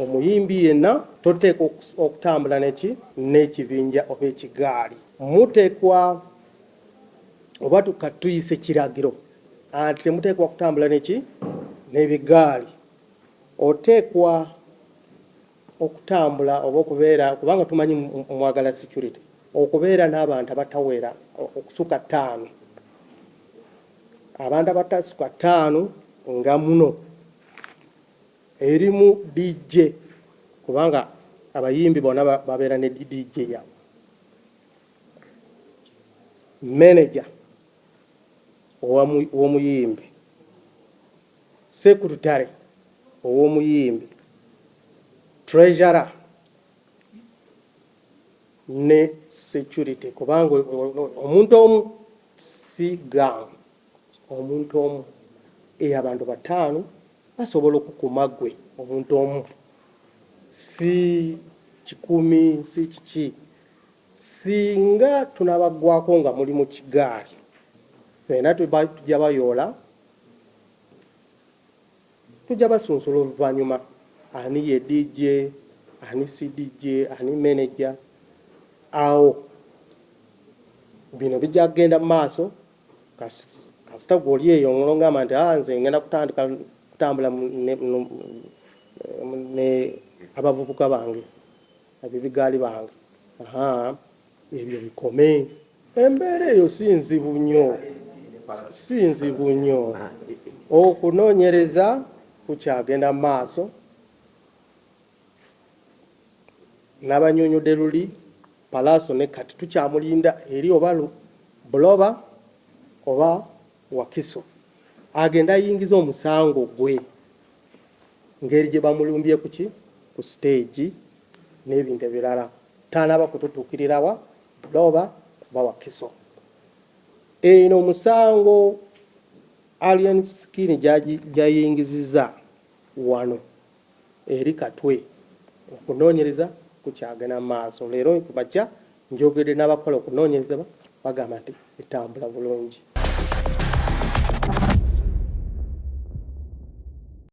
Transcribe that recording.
omuyimbi yenna toteekwa okutambula n'ekibinja oba ekigaali. Muteekwa oba tuyise kiragiro anti temuteekwa kutambula n'ebigaali. Oteekwa okutambula oba okubeera, kubanga tumanyi mwagala security, okubeera n'abantu abatawera okusuka 5. Abantu abatasuka 5 nga muno erimu DJ, kubanga abayimbi bonna babeera ne DJ yawe, manager ow'omuyimbi, secretary ow'omuyimbi, treasurer ne security, kubanga omuntu omu si gang, omuntu omu abantu 5 basobola okukuma gwe, omuntu omu si 10 si kiki. Singa tunabagwako nga muli mu kigaali, fena tujja bayoola, tujja basunsula oluvannyuma ani ye DJ, ani si DJ, ani manager. Awo bino bijja kugenda mu maaso. Kasita gw'oli eyo ng'olongamba nti nze ngenda kutambula ne abavubuka bange, abibigaali bange, ebyo bikome. Embeera eyo si nzibu nnyo, okunoonyereza kukyagenda mu maaso. N'abanyonyodde luli Palaaso ne kati tukyamulinda eri oba Buloba oba Wakiso, agenda ayingiza omusango gwe ngeri gye bamulumbye ku stage n'ebintu ebirala, tanaba kututuukirira wa Buloba oba Wakiso. Eno omusango Alien Skin gyayingiziza wano eri Katwe, okunoonyereza kukyagenda maaso. Leero kubajja njogedde n'abakola okunoonyereza bagamba nti etambula bulungi.